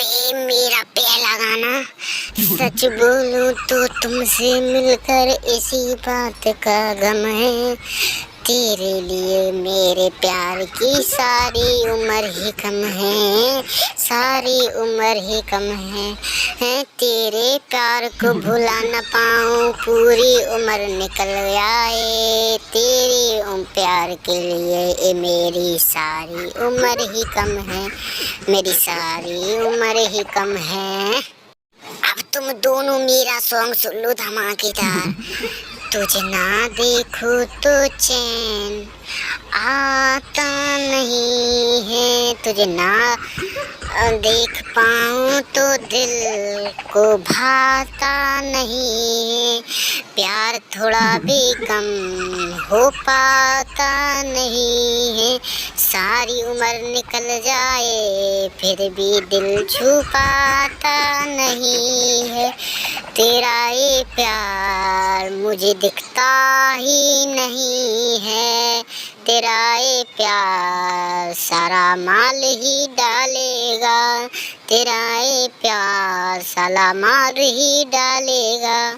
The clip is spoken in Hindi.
ये मेरा पहला गाना। सच बोलूं तो तुमसे मिलकर इसी बात का गम है। तेरे लिए मेरे प्यार की सारी उम्र ही कम है, सारी उम्र ही कम है तेरे प्यार को भुला न पाऊं, पूरी उम्र निकल जाए तेरे प्यार के लिए। ये मेरी सारी उम्र ही कम है, मेरी सारी उम्र ही कम है। अब तुम दोनों मेरा सॉन्ग सुन लो धमाकेदार। तुझे ना देखो तो चैन आता नहीं है, तुझे ना देख पाऊं तो दिल को भाता नहीं है। प्यार थोड़ा भी कम हो पाता नहीं है। सारी उम्र निकल जाए फिर भी दिल छुपाता नहीं है। तेरा ये प्यार मुझे दिखता ही नहीं है। तेरा ये प्यार सारा माल ही डालेगा, तेरा ये प्यार साला मार ही डालेगा।